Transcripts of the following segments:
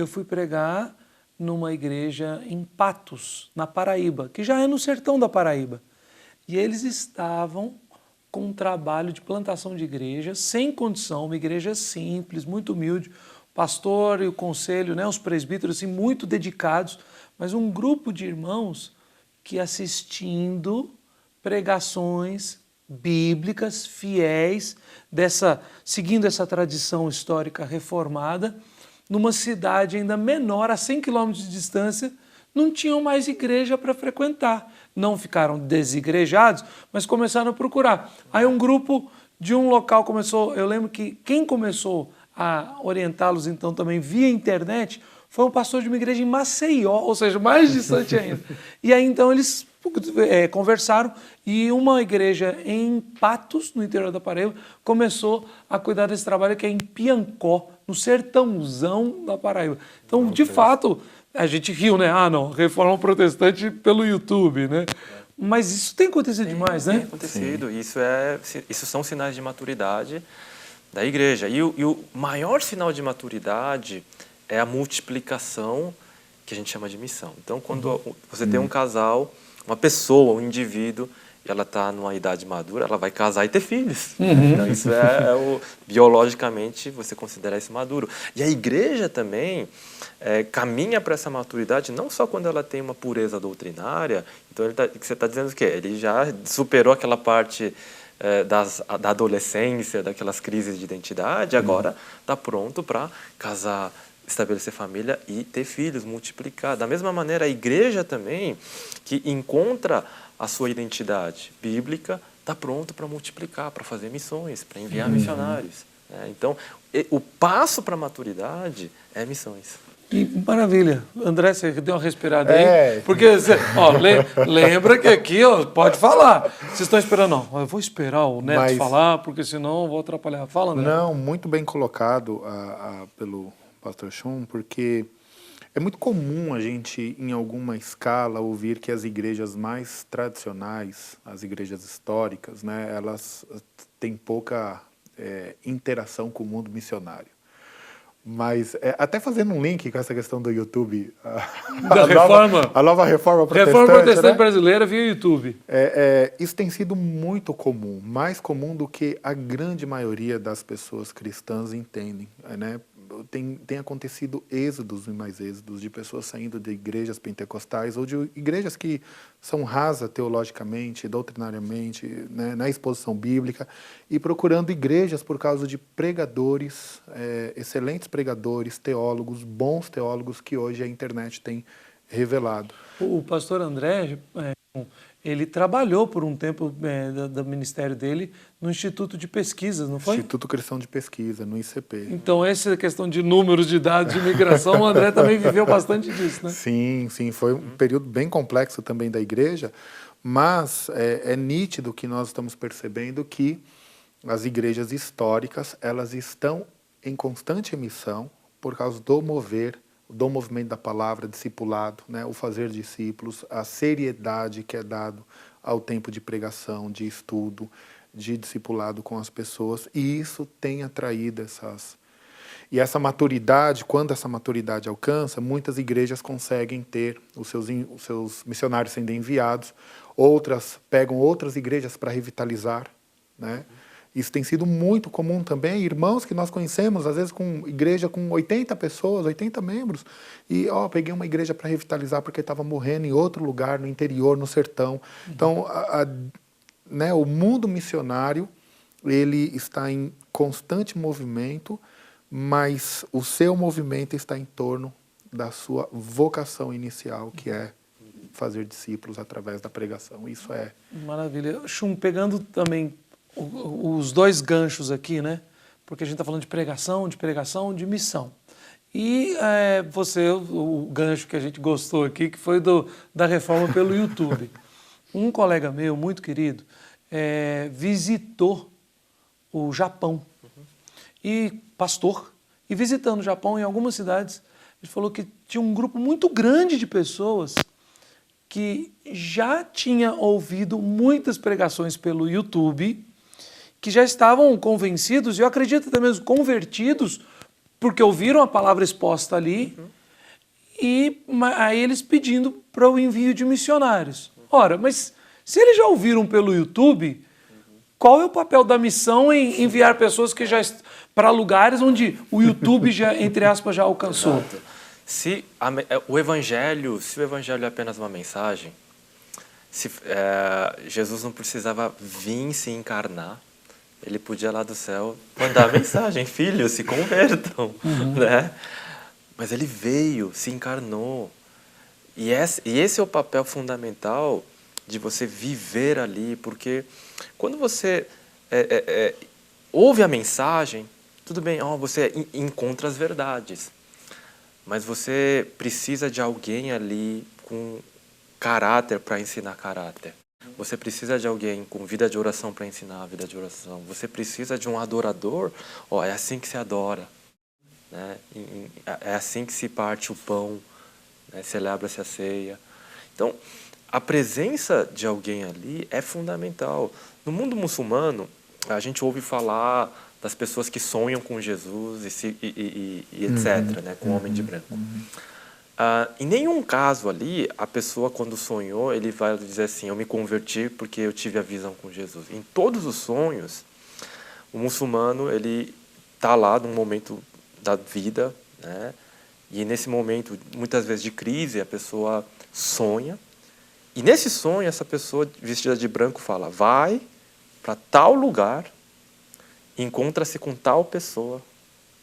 eu fui pregar numa igreja em Patos, na Paraíba, que já é no sertão da Paraíba. E eles estavam com um trabalho de plantação de igreja, sem condição, uma igreja simples, muito humilde, o pastor e o conselho, né, os presbíteros assim, muito dedicados, mas um grupo de irmãos que assistindo pregações bíblicas, fiéis, seguindo essa tradição histórica reformada, numa cidade ainda menor, a 100 quilômetros de distância, não tinham mais igreja para frequentar. Não ficaram desigrejados, mas começaram a procurar. Aí um grupo de um local começou, eu lembro que quem começou a orientá-los então também via internet foi um pastor de uma igreja em Maceió, ou seja, mais distante ainda. E aí então eles conversaram e uma igreja em Patos, no interior da Paraíba, começou a cuidar desse trabalho que é em Piancó, no sertãozão da Paraíba. Então, de fato, a gente riu, né? Ah, não, reforma protestante pelo YouTube, né? Mas isso tem acontecido demais, né? Tem acontecido. Isso são sinais de maturidade da igreja. E o maior sinal de maturidade é a multiplicação, que a gente chama de missão. Então, quando você tem um casal, uma pessoa, um indivíduo, e ela está numa idade madura, ela vai casar e ter filhos. Então, isso biologicamente, você considera isso maduro. E a igreja também caminha para essa maturidade, não só quando ela tem uma pureza doutrinária. Então, você está dizendo o quê? Ele já superou aquela parte da adolescência, daquelas crises de identidade, agora está pronto para casar, estabelecer família e ter filhos, multiplicar. Da mesma maneira, a igreja também, que encontra a sua identidade bíblica, está pronto para multiplicar, para fazer missões, para enviar missionários. Então, o passo para a maturidade é missões. Que maravilha. André, você deu uma respirada aí? Porque, lembra que aqui, pode falar. Vocês estão esperando, não. Eu vou esperar o Neto falar, porque senão eu vou atrapalhar. Fala, André. Não, muito bem colocado pelo pastor Schum, porque é muito comum a gente, em alguma escala, ouvir que as igrejas mais tradicionais, as igrejas históricas, né, elas têm pouca interação com o mundo missionário. Mas, até fazendo um link com essa questão do YouTube, a nova reforma protestante. Reforma protestante, né, brasileira via YouTube. Isso tem sido muito comum, mais comum do que a grande maioria das pessoas cristãs entendem, né? Tem acontecido êxodos e mais êxodos de pessoas saindo de igrejas pentecostais ou de igrejas que são rasas teologicamente, doutrinariamente, né, na exposição bíblica, e procurando igrejas por causa de pregadores, excelentes pregadores, teólogos, bons teólogos que hoje a internet tem revelado. O pastor André, ele trabalhou por um tempo do ministério dele no Instituto de Pesquisas, não foi? Instituto Cristão de Pesquisa, no ICP. Então, essa questão de números de dados de imigração, o André também viveu bastante disso, né? Sim. Foi um período bem complexo também da igreja, mas é nítido que nós estamos percebendo que as igrejas históricas, elas estão em constante emissão por causa do movimento da palavra, discipulado, né? O fazer discípulos, a seriedade que é dado ao tempo de pregação, de estudo, de discipulado com as pessoas, e isso tem atraído E essa maturidade, quando essa maturidade alcança, muitas igrejas conseguem ter os seus missionários sendo enviados, outras pegam outras igrejas para revitalizar, né? Isso tem sido muito comum também, irmãos que nós conhecemos, às vezes com igreja com 80 pessoas, 80 membros, e peguei uma igreja para revitalizar porque estava morrendo em outro lugar, no interior, no sertão. Então, né, o mundo missionário, ele está em constante movimento, mas o seu movimento está em torno da sua vocação inicial, que é fazer discípulos através da pregação. Isso é... Maravilha. Schum, pegando também os dois ganchos aqui, né? Porque a gente está falando de pregação, de missão. E o gancho que a gente gostou aqui, que foi da reforma pelo YouTube. Um colega meu, muito querido, visitou o Japão. E pastor. E visitando o Japão, em algumas cidades, ele falou que tinha um grupo muito grande de pessoas que já tinha ouvido muitas pregações pelo YouTube, que já estavam convencidos, e eu acredito até mesmo convertidos, porque ouviram a palavra exposta ali, e aí eles pedindo para o envio de missionários. Ora, mas se eles já ouviram pelo YouTube, qual é o papel da missão em enviar pessoas que já para lugares onde o YouTube já, entre aspas, já alcançou? Exato. Se o evangelho é apenas uma mensagem, Jesus não precisava vir se encarnar, ele podia lá do céu mandar a mensagem, filhos, se convertam, né? Mas ele veio, se encarnou. E esse é o papel fundamental de você viver ali, porque quando você ouve a mensagem, tudo bem, você encontra as verdades, mas você precisa de alguém ali com caráter para ensinar caráter. Você precisa de alguém com vida de oração para ensinar a vida de oração. Você precisa de um adorador. É assim que se adora, né? É assim que se parte o pão, né? Celebra-se a ceia. Então, a presença de alguém ali é fundamental. No mundo muçulmano, a gente ouve falar das pessoas que sonham com Jesus e etc., né? Com o homem de branco. Em nenhum caso ali, a pessoa, quando sonhou, ele vai dizer assim, eu me converti porque eu tive a visão com Jesus. Em todos os sonhos, o muçulmano ele está lá num momento da vida, né? E nesse momento, muitas vezes de crise, a pessoa sonha. E nesse sonho, essa pessoa vestida de branco fala, vai para tal lugar, encontra-se com tal pessoa,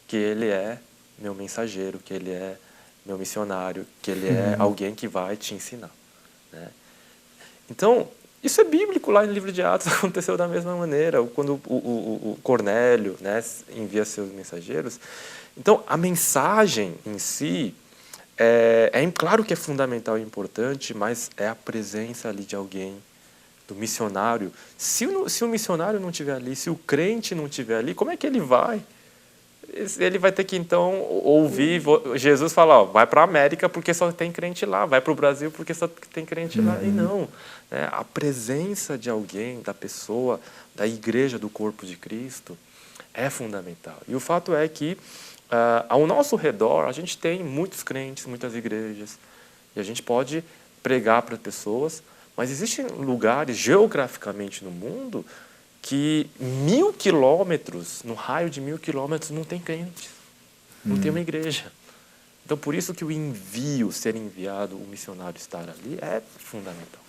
que ele é meu mensageiro, que ele é meu missionário, que ele é alguém que vai te ensinar, né? Então, isso é bíblico, lá no livro de Atos aconteceu da mesma maneira, quando o Cornélio, né, envia seus mensageiros. Então, a mensagem em si, claro que é fundamental e importante, mas é a presença ali de alguém, do missionário. Se o missionário não estiver ali, se o crente não estiver ali, como é que ele vai? Ele vai ter que, então, ouvir Jesus falar, vai para a América porque só tem crente lá, vai para o Brasil porque só tem crente lá. E não, né? A presença de alguém, da pessoa, da igreja, do corpo de Cristo, é fundamental. E o fato é que, ao nosso redor, a gente tem muitos crentes, muitas igrejas, e a gente pode pregar para pessoas, mas existem lugares, geograficamente no mundo, que 1.000 quilômetros, no raio de 1.000 quilômetros, não tem crentes, não tem uma igreja. Então, por isso que o envio, ser enviado, o missionário estar ali, é fundamental.